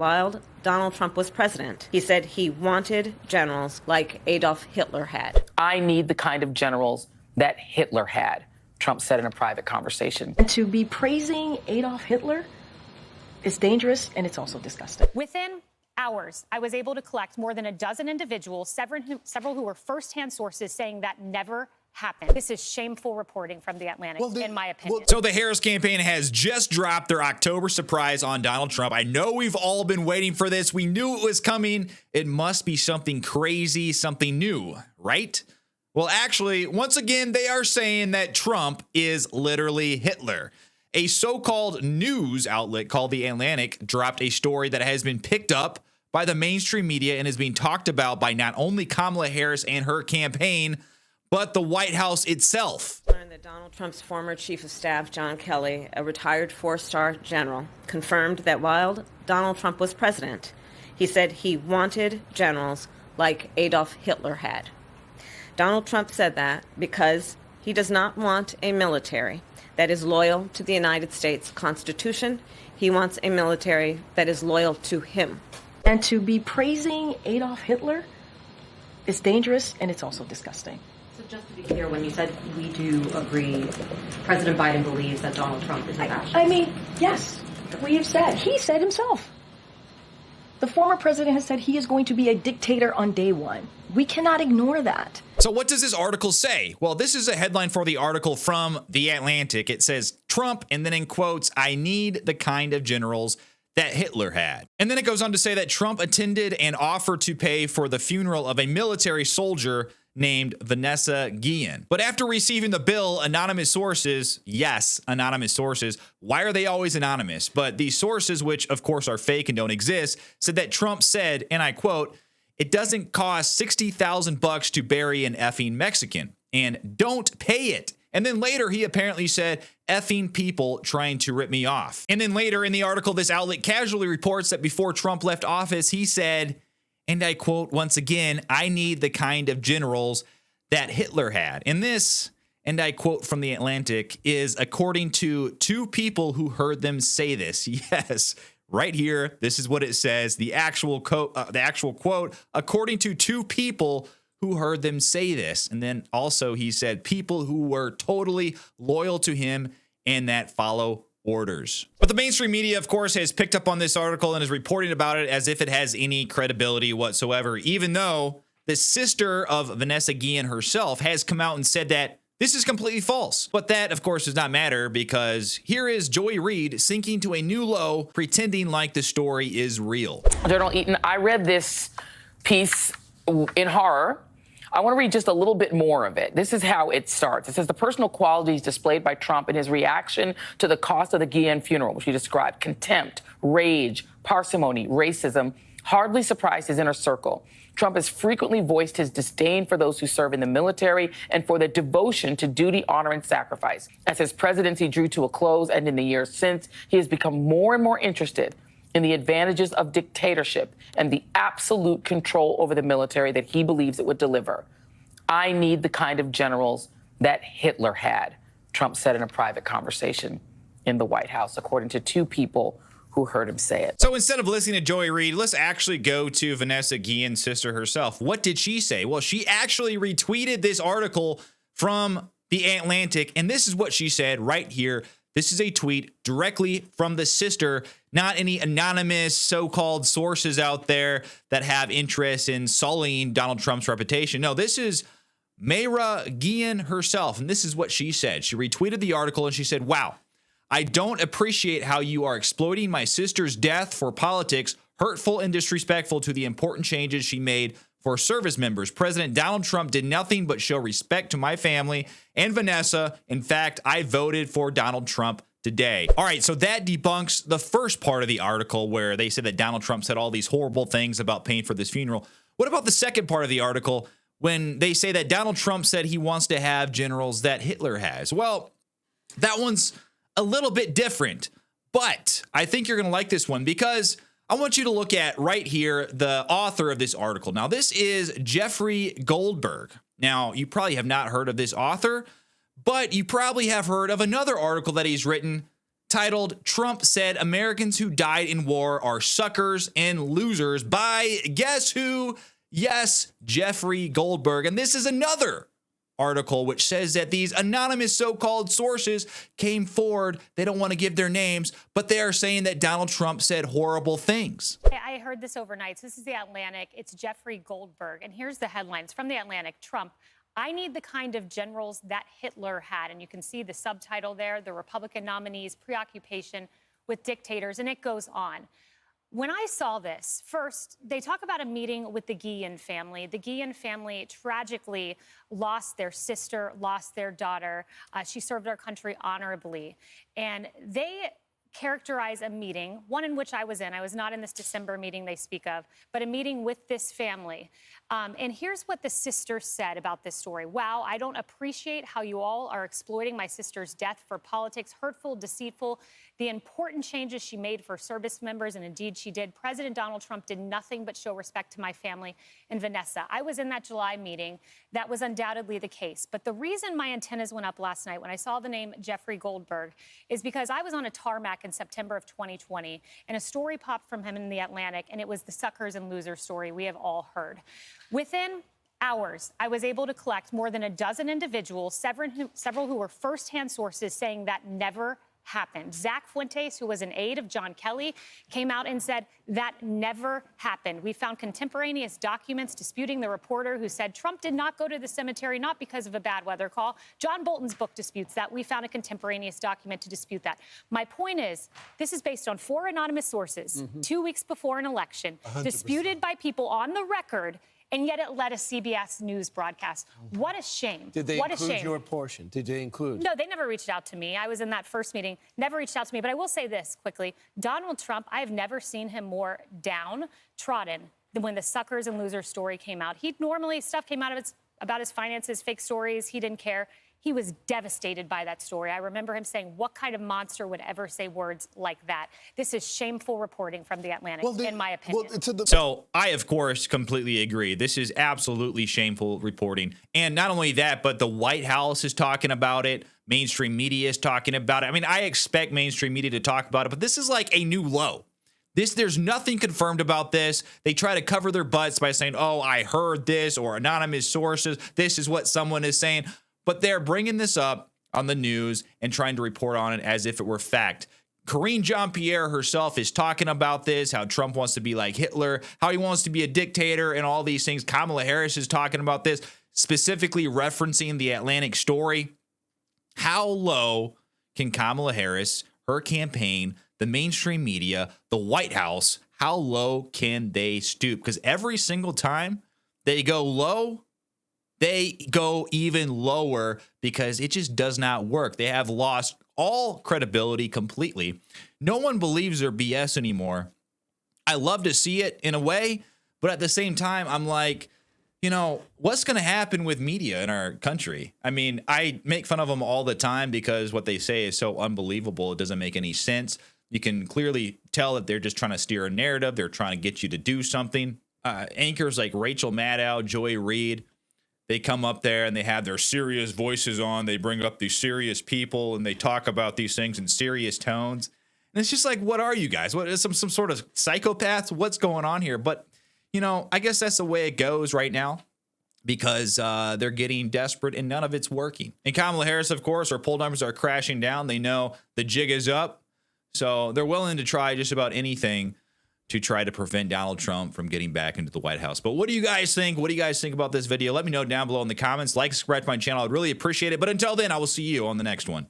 While Donald Trump was president, he said he wanted generals like Adolf Hitler had. I need the kind of generals that Hitler had, Trump said in a private conversation. And to be praising Adolf Hitler is dangerous, and it's also disgusting. Within hours, I was able to collect more than a dozen individuals, several who were firsthand sources saying that never happened. This is shameful reporting from The Atlantic, in my opinion. So the Harris campaign has just dropped their October surprise on Donald Trump. I know we've all been waiting for this. We knew it was coming. It must be something crazy, something new, right? Well, actually, once again, they are saying that Trump is literally Hitler. A so-called news outlet called The Atlantic dropped a story that has been picked up by the mainstream media and is being talked about by not only Kamala Harris and her campaign, but the White House itself. Learned that Donald Trump's former chief of staff, John Kelly, a retired four-star general, confirmed that while Donald Trump was president, he said he wanted generals like Adolf Hitler had. Donald Trump said that because he does not want a military that is loyal to the United States Constitution. He wants a military that is loyal to him. And to be praising Adolf Hitler is dangerous, and it's also disgusting. So just to be clear, when you said we do agree, President Biden believes that Donald Trump is a fascist. I mean, yes, we have said. He said himself. The former president has said he is going to be a dictator on day one. We cannot ignore that. So what does this article say? Well, this is a headline for the article from The Atlantic. It says, Trump, and then in quotes, I need the kind of generals that Hitler had. And then it goes on to say that Trump attended and offered to pay for the funeral of a military soldier named Vanessa Guillen. But after receiving the bill, anonymous sources, yes, anonymous sources, why are they always anonymous? But these sources, which of course are fake and don't exist, said that Trump said, and I quote, it doesn't cost $60,000 to bury an effing Mexican, and don't pay it. And then later he apparently said, effing people trying to rip me off. And then later in the article, this outlet casually reports that before Trump left office, he said, and I quote once again, I need the kind of generals that Hitler had. And this, and I quote from The Atlantic, is according to two people who heard them say this. Yes, right here, this is what it says. The actual quote, according to two people who heard them say this. And then also he said people who were totally loyal to him and that follow orders. But the mainstream media, of course, has picked up on this article and is reporting about it as if it has any credibility whatsoever, even though the sister of Vanessa Guillen herself has come out and said that this is completely false. But that, of course, does not matter because here is Joy Reid sinking to a new low, pretending like the story is real. General Eaton, I read this piece in horror. I want to read just a little bit more of it. This is how it starts. It says the personal qualities displayed by Trump in his reaction to the cost of the Guillen funeral, which he described, contempt, rage, parsimony, racism, hardly surprised his inner circle. Trump has frequently voiced his disdain for those who serve in the military and for the devotion to duty, honor, and sacrifice. As his presidency drew to a close and in the years since, he has become more and more interested in the advantages of dictatorship and the absolute control over the military that he believes it would deliver. I need the kind of generals that Hitler had, Trump said in a private conversation in the White House, according to two people who heard him say it. So instead of listening to Joy Reid, let's actually go to Vanessa Guillen's sister herself. What did she say? Well, she actually retweeted this article from The Atlantic, and this is what she said right here. This is a tweet directly from the sister, not any anonymous so-called sources out there that have interest in sullying Donald Trump's reputation. No, this is Mayra Guillen herself, and this is what she said. She retweeted the article, and she said, wow, I don't appreciate how you are exploiting my sister's death for politics, hurtful and disrespectful to the important changes she made for service members. President Donald Trump did nothing but show respect to my family and Vanessa. In fact, I voted for Donald Trump today. All right, so that debunks the first part of the article where they said that Donald Trump said all these horrible things about paying for this funeral. What about the second part of the article when they say that Donald Trump said he wants to have generals that Hitler has? Well, that one's a little bit different, but I think you're going to like this one because I want you to look at right here the author of this article. Now, this is Jeffrey Goldberg. Now, you probably have not heard of this author, but you probably have heard of another article that he's written titled, Trump said Americans who died in war are suckers and losers, by guess who? Yes, Jeffrey Goldberg. And this is another article which says that these anonymous so-called sources came forward. They don't want to give their names, but they are saying that Donald Trump said horrible things. I heard this overnight. So this is the Atlantic. It's Jeffrey Goldberg. And here's the headlines from the Atlantic. Trump, I need the kind of generals that Hitler had. And you can see the subtitle there, the Republican nominee's preoccupation with dictators. And it goes on. When I saw this, first, they talk about a meeting with the Guillen family. The Guillen family tragically lost their sister, lost their daughter. She served our country honorably. And they characterize a meeting, one in which I was in. I was not in this December meeting they speak of, but a meeting with this family. And here's what the sister said about this story. Wow, I don't appreciate how you all are exploiting my sister's death for politics, hurtful, deceitful, the important changes she made for service members, and indeed she did. President Donald Trump did nothing but show respect to my family and Vanessa. I was in that July meeting. That was undoubtedly the case. But the reason my antennas went up last night when I saw the name Jeffrey Goldberg is because I was on a tarmac in September of 2020, and a story popped from him in the Atlantic, and it was the suckers and losers story we have all heard. Within hours, I was able to collect more than a dozen individuals, several who were firsthand sources saying that never happened. Zach Fuentes, who was an aide of John Kelly, came out and said that never happened. We found contemporaneous documents disputing the reporter who said Trump did not go to the cemetery, not because of a bad weather call. John Bolton's book disputes that. We found a contemporaneous document to dispute that. My point is, this is based on 4 anonymous sources, 2 weeks before an election, 100%. Disputed by people on the record, and yet it led a CBS News broadcast. What a shame. Did they what include a shame. your portion? Did they include? No, they never reached out to me. I was in that first meeting, never reached out to me. But I will say this quickly. Donald Trump, I have never seen him more downtrodden than when the suckers and losers story came out. He normally, stuff came out of about his finances, fake stories. He didn't care. He was devastated by that story. I remember him saying, what kind of monster would ever say words like that? This is shameful reporting from the Atlantic, in my opinion. So I, of course, completely agree. This is absolutely shameful reporting. And not only that, but the White House is talking about it. Mainstream media is talking about it. I mean, I expect mainstream media to talk about it, but this is like a new low. There's nothing confirmed about this. They try to cover their butts by saying, oh, I heard this, or anonymous sources. This is what someone is saying. But they're bringing this up on the news and trying to report on it as if it were fact. Karine Jean-Pierre herself is talking about this, how Trump wants to be like Hitler, how he wants to be a dictator and all these things. Kamala Harris is talking about this, specifically referencing the Atlantic story. How low can Kamala Harris, her campaign, the mainstream media, the White House, how low can they stoop? Because every single time they go low, they go even lower because it just does not work. They have lost all credibility completely. No one believes their BS anymore. I love to see it in a way, but at the same time, I'm like, you know, what's going to happen with media in our country? I mean, I make fun of them all the time because what they say is so unbelievable. It doesn't make any sense. You can clearly tell that they're just trying to steer a narrative. They're trying to get you to do something. Anchors like Rachel Maddow, Joy Reid, they come up there and they have their serious voices on. They bring up these serious people and they talk about these things in serious tones. And it's just like, what are you guys? What is some sort of psychopaths? What's going on here? But, you know, I guess that's the way it goes right now because they're getting desperate and none of it's working. And Kamala Harris, of course, her poll numbers are crashing down. They know the jig is up. So they're willing to try just about anything to try to prevent Donald Trump from getting back into the White House. But what do you guys think? What do you guys think about this video? Let me know down below in the comments. Like, subscribe to my channel. I'd really appreciate it. But until then, I will see you on the next one.